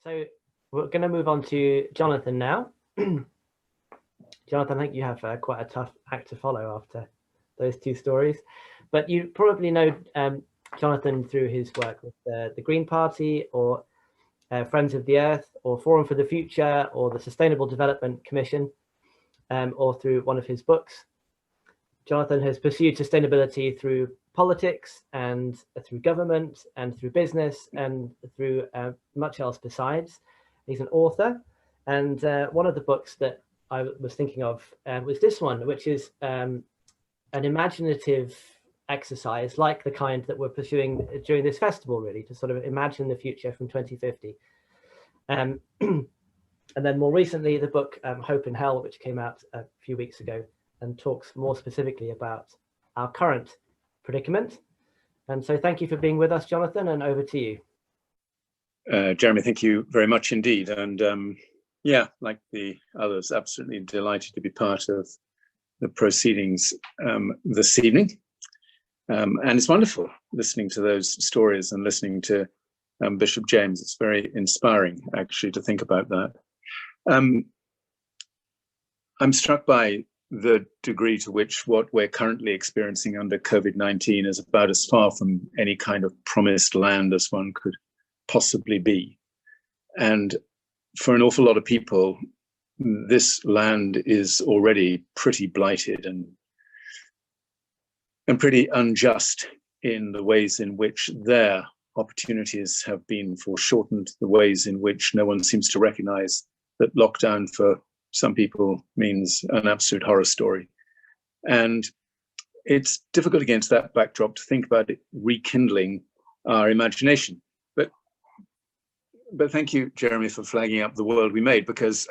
So we're going to move on to Jonathon now. Jonathon, I think you have quite a tough act to follow after those two stories, but you probably know Jonathon through his work with the Green Party, or Friends of the Earth, or Forum for the Future, or the Sustainable Development Commission, or through one of his books. Jonathon has pursued sustainability through politics and through government and through business and through much else besides. He's an author, and one of the books that I was thinking of was this one, which is an imaginative exercise like the kind that we're pursuing during this festival, really, to sort of imagine the future from 2050. And then more recently, the book Hope in Hell, which came out a few weeks ago and talks more specifically about our current predicament. And so thank you for being with us, Jonathon, and over to you. Jeremy, thank you very much indeed. And yeah, like the others, absolutely delighted to be part of the proceedings this evening. And it's wonderful listening to those stories and listening to Bishop James. It's very inspiring, actually, to think about that. I'm struck by the degree to which what we're currently experiencing under COVID-19 is about as far from any kind of promised land as one could possibly be. And for an awful lot of people, this land is already pretty blighted and pretty unjust in the ways in which their opportunities have been foreshortened, the ways in which no one seems to recognize that lockdown for some people means an absolute horror story. And it's difficult against that backdrop to think about it rekindling our imagination. But thank you, Jeremy, for flagging up the world we made, because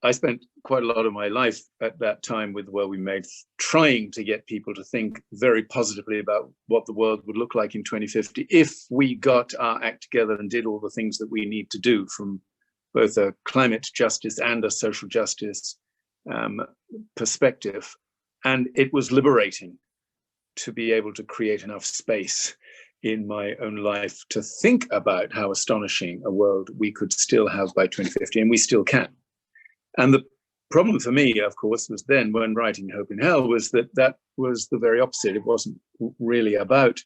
I spent quite a lot of my life at that time with the world we made, trying to get people to think very positively about what the world would look like in 2050 if we got our act together and did all the things that we need to do, from both a climate justice and a social justice perspective. And it was liberating to be able to create enough space in my own life to think about how astonishing a world we could still have by 2050, and we still can. And the problem for me, of course, was then, when writing Hope in Hell, was that was the very opposite. It wasn't really about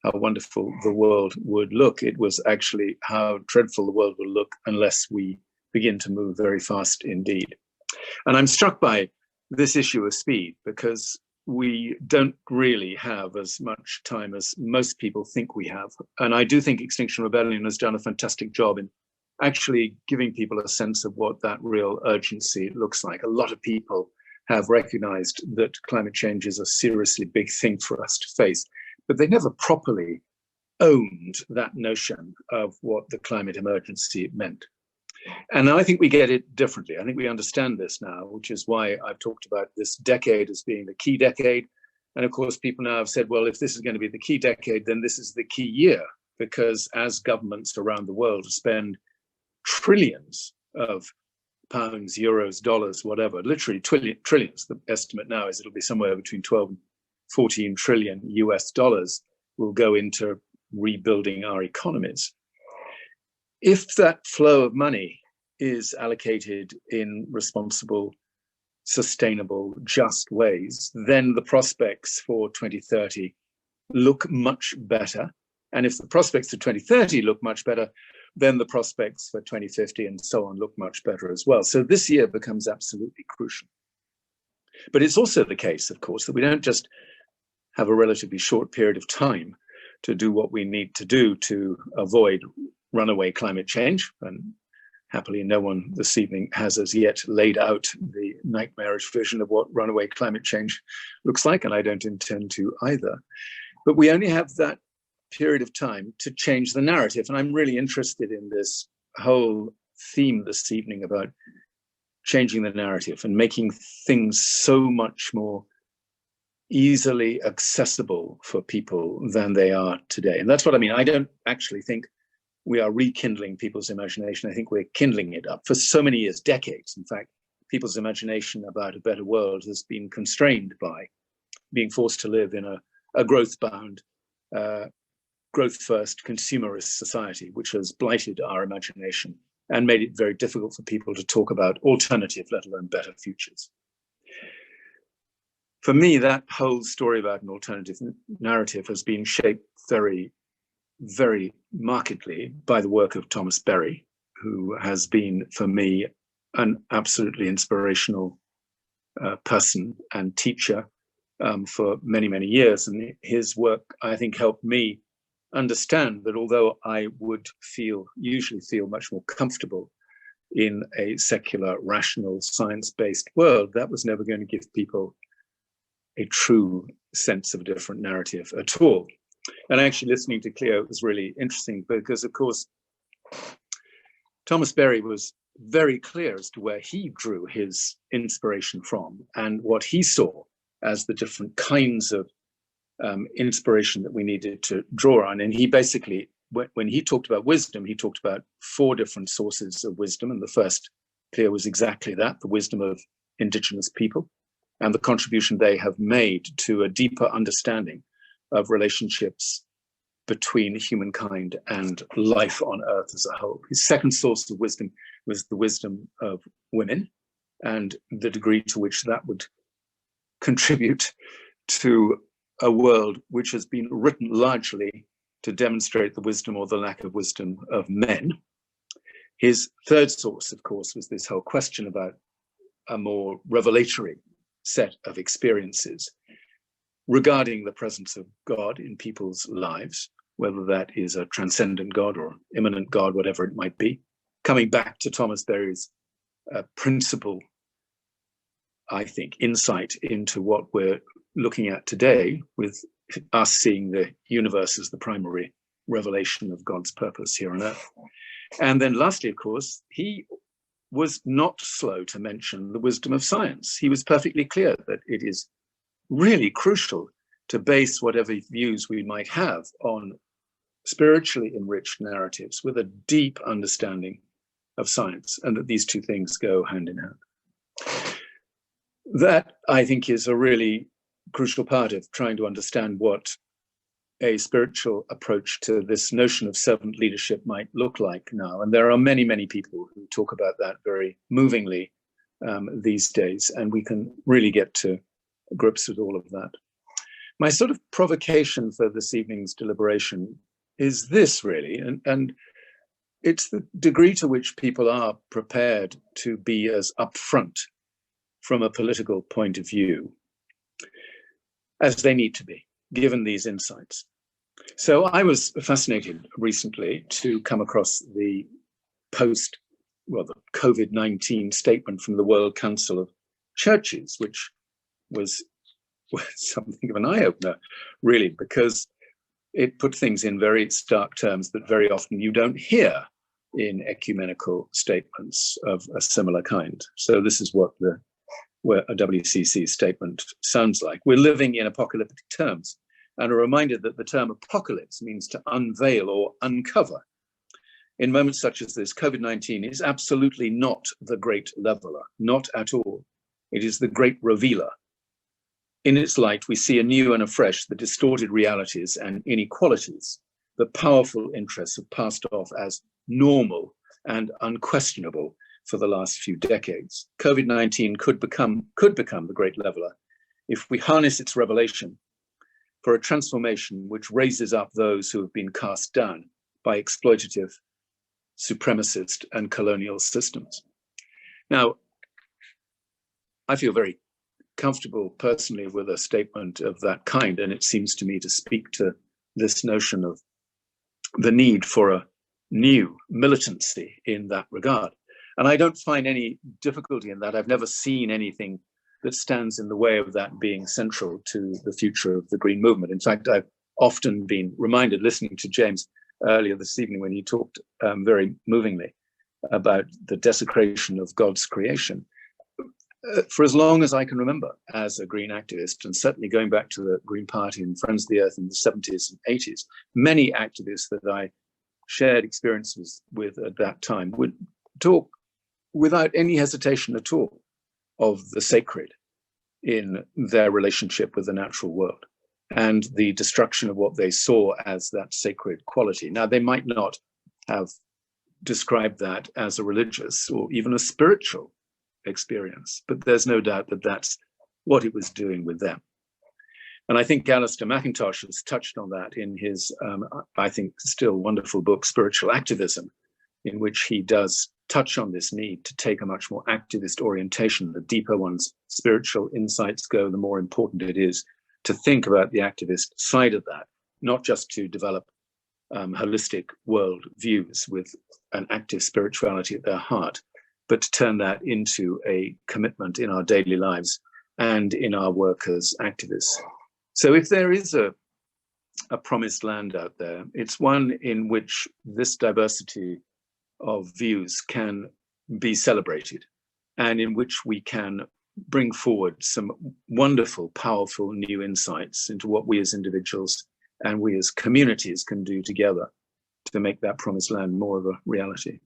how wonderful the world would look. It was actually how dreadful the world will look unless we begin to move very fast indeed. And I'm struck by this issue of speed, because we don't really have as much time as most people think we have. And I do think Extinction Rebellion has done a fantastic job in actually giving people a sense of what that real urgency looks like. A lot of people have recognized that climate change is a seriously big thing for us to face, but they never properly owned that notion of what the climate emergency meant. And I think we get it differently. I think we understand this now, which is why I've talked about this decade as being the key decade. And of course, people now have said, well, if this is going to be the key decade, then this is the key year, because as governments around the world spend trillions of pounds, euros, dollars, whatever, literally trillions. The estimate now is it'll be somewhere between 12 and 14 trillion US dollars will go into rebuilding our economies. If that flow of money is allocated in responsible, sustainable, just ways, then the prospects for 2030 look much better. And if the prospects for 2030 look much better, then the prospects for 2050 and so on look much better as well. So this year becomes absolutely crucial. But it's also the case, of course, that we don't just have a relatively short period of time to do what we need to do to avoid runaway climate change. And happily, no one this evening has as yet laid out the nightmarish vision of what runaway climate change looks like, and I don't intend to either. But we only have that period of time to change the narrative. And I'm really interested in this whole theme this evening about changing the narrative and making things so much more easily accessible for people than they are today. And that's what I mean. I don't actually think we are rekindling people's imagination. I think we're kindling it up. For so many years, decades, in fact, people's imagination about a better world has been constrained by being forced to live in a growth-bound, growth-first consumerist society, which has blighted our imagination and made it very difficult for people to talk about alternative, let alone better futures. For me, that whole story about an alternative narrative has been shaped very, very markedly by the work of Thomas Berry, who has been, for me, an absolutely inspirational person and teacher for many, many years. And his work, I think, helped me understand that although I would usually feel much more comfortable in a secular, rational, science-based world, that was never going to give people a true sense of a different narrative at all. And actually listening to Cleo was really interesting because, of course, Thomas Berry was very clear as to where he drew his inspiration from and what he saw as the different kinds of inspiration that we needed to draw on. And he basically, when he talked about wisdom, he talked about 4 different sources of wisdom. And the first clear was exactly that, the wisdom of indigenous people and the contribution they have made to a deeper understanding of relationships between humankind and life on Earth as a whole. His second source of wisdom was the wisdom of women and the degree to which that would contribute to a world which has been written largely to demonstrate the wisdom or the lack of wisdom of men. His third source, of course, was this whole question about a more revelatory set of experiences regarding the presence of God in people's lives, whether that is a transcendent God or immanent God, whatever it might be. Coming back to Thomas Berry's principal, I think, insight into what we're looking at today, with us seeing the universe as the primary revelation of God's purpose here on Earth. And then lastly, of course, he was not slow to mention the wisdom of science. He was perfectly clear that it is really crucial to base whatever views we might have on spiritually enriched narratives with a deep understanding of science, and that these two things go hand in hand. That, I think, is a really crucial part of trying to understand what a spiritual approach to this notion of servant leadership might look like now. And there are many, many people who talk about that very movingly these days, and we can really get to grips with all of that. My sort of provocation for this evening's deliberation is this, really, and it's the degree to which people are prepared to be as upfront from a political point of view as they need to be, given these insights. So I was fascinated recently to come across the the COVID-19 statement from the World Council of Churches, which was something of an eye-opener, really, because it put things in very stark terms that very often you don't hear in ecumenical statements of a similar kind. So this is what a WCC statement sounds like. We're living in apocalyptic terms, and are reminded that the term apocalypse means to unveil or uncover. In moments such as this, COVID-19 is absolutely not the great leveler, not at all. It is the great revealer. In its light, we see anew and afresh the distorted realities and inequalities that powerful interests have passed off as normal and unquestionable for the last few decades. COVID-19 could become the great leveler if we harness its revelation for a transformation which raises up those who have been cast down by exploitative, supremacist, and colonial systems. Now, I feel very comfortable personally with a statement of that kind, and it seems to me to speak to this notion of the need for a new militancy in that regard. And I don't find any difficulty in that. I've never seen anything that stands in the way of that being central to the future of the Green Movement. In fact, I've often been reminded, listening to James earlier this evening when he talked very movingly about the desecration of God's creation. For as long as I can remember as a Green activist, and certainly going back to the Green Party and Friends of the Earth in the 70s and 80s, many activists that I shared experiences with at that time would talk without any hesitation at all of the sacred in their relationship with the natural world. and the destruction of what they saw as that sacred quality. Now, they might not have described that as a religious or even a spiritual experience, but there's no doubt that that's what it was doing with them. And I think Alistair McIntosh has touched on that in his, I think, still wonderful book, Spiritual Activism, in which he does touch on this need to take a much more activist orientation. The deeper one's spiritual insights go, the more important it is to think about the activist side of that, not just to develop holistic world views with an active spirituality at their heart, but to turn that into a commitment in our daily lives and in our work as activists. So if there is a promised land out there, it's one in which this diversity of views can be celebrated and in which we can bring forward some wonderful, powerful new insights into what we as individuals and we as communities can do together to make that promised land more of a reality.